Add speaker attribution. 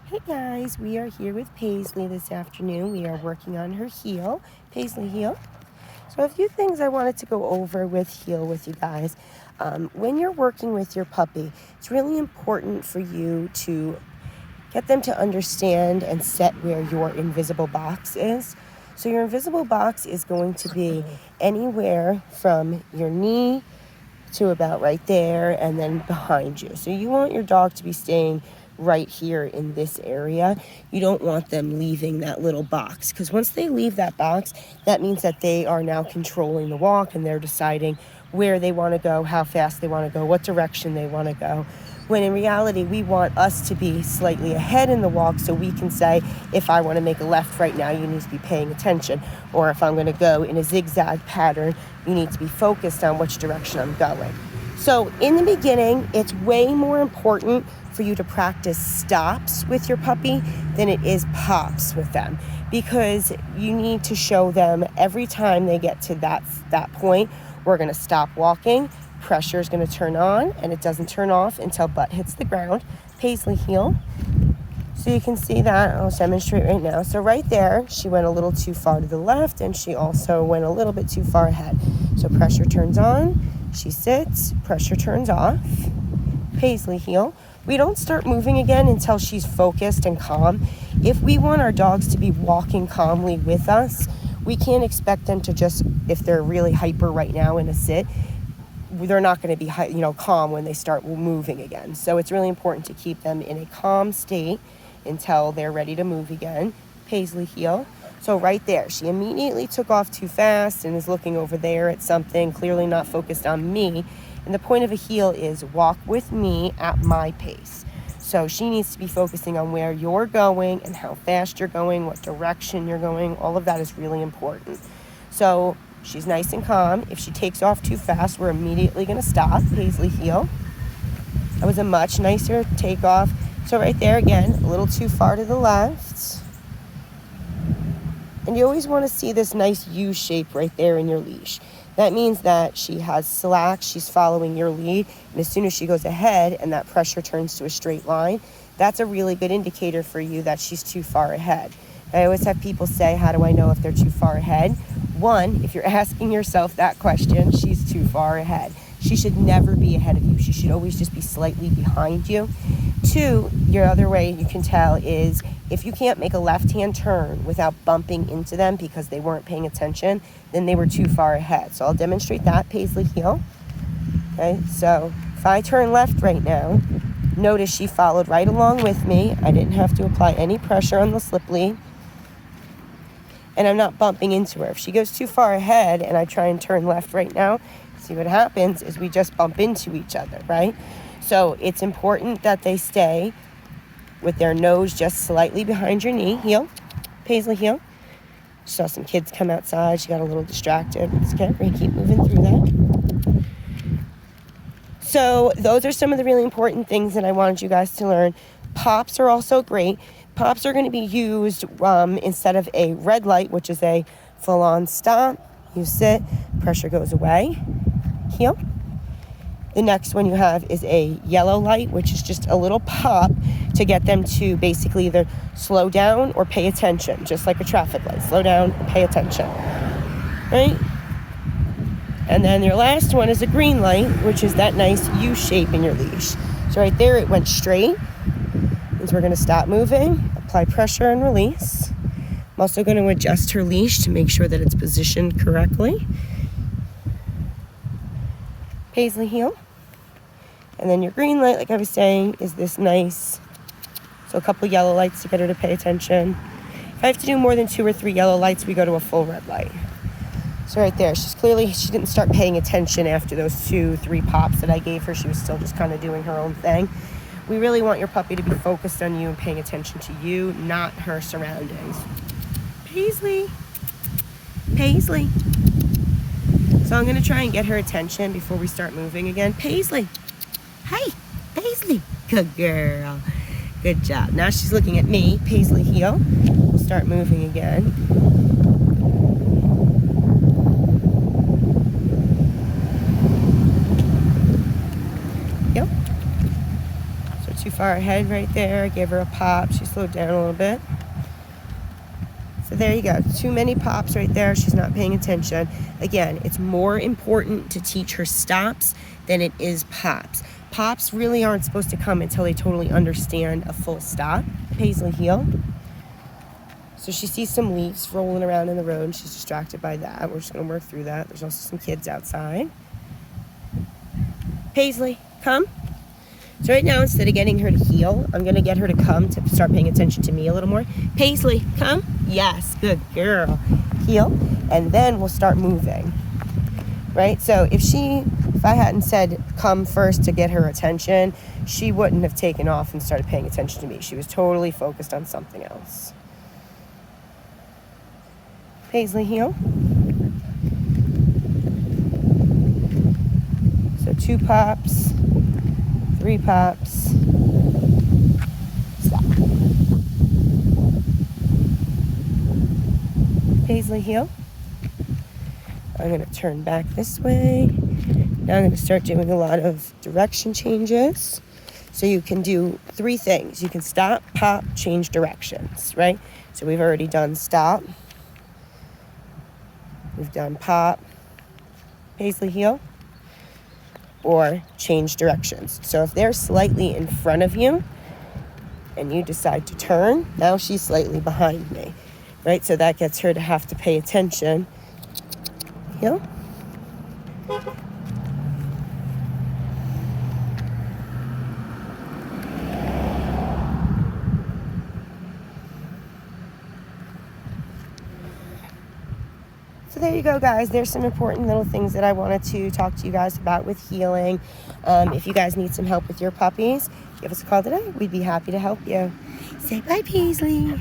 Speaker 1: Hey guys, we are here with Paisley this afternoon. We are working on her heel, Paisley heel. So a few things I wanted to go over with heel with you guys. When you're working with your puppy, it's really important for you to get them to understand and set where your invisible box is. So your invisible box is going to be anywhere from your knee to about right there and then behind you. So you want your dog to be staying right here in this area. You don't want them leaving that little box, because once they leave that box, that means that they are now controlling the walk and they're deciding where they want to go, how fast they want to go, what direction they want to go. When in reality, we want us to be slightly ahead in the walk so we can say, if I want to make a left right now, you need to be paying attention. Or if I'm going to go in a zigzag pattern, you need to be focused on which direction I'm going. So in the beginning, it's way more important for you to practice stops with your puppy than it is pops with them, because you need to show them every time they get to that point, we're going to stop walking. Pressure is going to turn on, and it doesn't turn off until butt hits the ground. Paisley heel. So you can see that. I'll demonstrate right now. So right there, she went a little too far to the left, and she also went a little bit too far ahead. So pressure turns on, she sits, pressure turns off. Paisley heel. We don't start moving again until she's focused and calm. If we want our dogs to be walking calmly with us, we can't expect them to just, if they're really hyper right now in a sit, they're not going to be calm when they start moving again. So it's really important to keep them in a calm state until they're ready to move again. Paisley heel. So right there, she immediately took off too fast and is looking over there at something, clearly not focused on me. And the point of a heel is walk with me at my pace. So she needs to be focusing on where you're going and how fast you're going, what direction you're going. All of that is really important. So she's nice and calm. If she takes off too fast, we're immediately going to stop. Paisley heel. That was a much nicer takeoff. So right there again, a little too far to the left. And you always want to see this nice U shape right there in your leash. That means that she has slack, she's following your lead, and as soon as she goes ahead and that pressure turns to a straight line, that's a really good indicator for you that she's too far ahead. I always have people say, how do I know if they're too far ahead? One, if you're asking yourself that question, she's too far ahead. She should never be ahead of you. She should always just be slightly behind you. Two, your other way you can tell is if you can't make a left-hand turn without bumping into them because they weren't paying attention, then they were too far ahead. So I'll demonstrate that. Paisley heel. Okay, so if I turn left right now, notice she followed right along with me. I didn't have to apply any pressure on the slip lead. And I'm not bumping into her. If she goes too far ahead and I try and turn left right now, see what happens is we just bump into each other, right? So it's important that they stay with their nose just slightly behind your knee. Heel. Paisley heel. Saw some kids come outside. She got a little distracted. It's okay. We're going to keep moving through that. So those are some of the really important things that I wanted you guys to learn. Pops are also great. Pops are going to be used instead of a red light, which is a full-on stop. You sit, pressure goes away. Heel. The next one you have is a yellow light, which is just a little pop to get them to basically either slow down or pay attention, just like a traffic light. Slow down, pay attention. Right? And then your last one is a green light, which is that nice U shape in your leash. So right there, it went straight. Means we're going to stop moving, apply pressure and release. I'm also going to adjust her leash to make sure that it's positioned correctly. Paisley heel. And then your green light, like I was saying, is this nice, so a couple yellow lights to get her to pay attention. If I have to do more than 2 or 3 yellow lights, we go to a full red light. So right there, she didn't start paying attention after those 2-3 pops that I gave her. She was still just kind of doing her own thing. We really want your puppy to be focused on you and paying attention to you, not her surroundings. Paisley. Paisley. So I'm going to try and get her attention before we start moving again. Paisley. Hey, Paisley. Good girl. Good job. Now she's looking at me. Paisley heel. We'll start moving again. Heel. So too far ahead right there. I gave her a pop. She slowed down a little bit. So there you go. Too many pops right there. She's not paying attention. Again, it's more important to teach her stops than it is pops. Pops really aren't supposed to come until they totally understand a full stop. Paisley, heel. So she sees some leaves rolling around in the road, and she's distracted by that. We're just going to work through that. There's also some kids outside. Paisley, come. So right now, instead of getting her to heel, I'm going to get her to come to start paying attention to me a little more. Paisley, come. Yes, good girl. Heel, and then we'll start moving. Right? So if I hadn't said come first to get her attention, she wouldn't have taken off and started paying attention to me. She was totally focused on something else. Paisley, heel. So 2 pops, 3 pops. Stop. Paisley, heel. I'm going to turn back this way. Now I'm going to start doing a lot of direction changes. So you can do 3 things. You can stop, pop, change directions, right? So we've already done stop. We've done pop, Paisley, heel, or change directions. So if they're slightly in front of you and you decide to turn, now she's slightly behind me, right? So that gets her to have to pay attention. Heel. So there you go, guys. There's some important little things that I wanted to talk to you guys about with healing. If you guys need some help with your puppies, give us a call today. We'd be happy to help you. Say bye, Paisley.